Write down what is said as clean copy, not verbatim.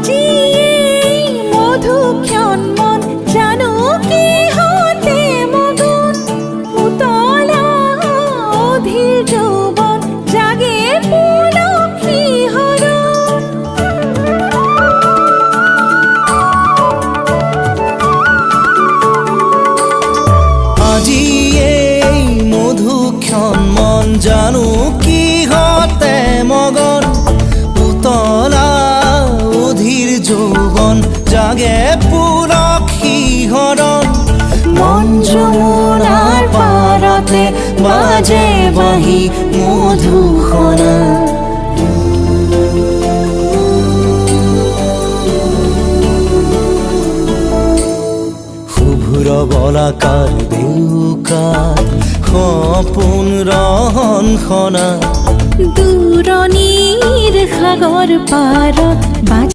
আজি এই মধুক্ষণ মন জানো কি হতে মগন উতলা অধীর যৌবন জাগে পুলকি হরণ আজি এই মধুক্ষণ মন জানো কি হতে মগন উতলা অধীর যৌবন জাগে পুলকি হরণ মন যমুনার পারতে বাজে বাহি মধুখনা শুভ্র বলাকাৰ দেউকাৰ সপোন ৰহন খনা দূৰণিৰ সাগৰ পাৰত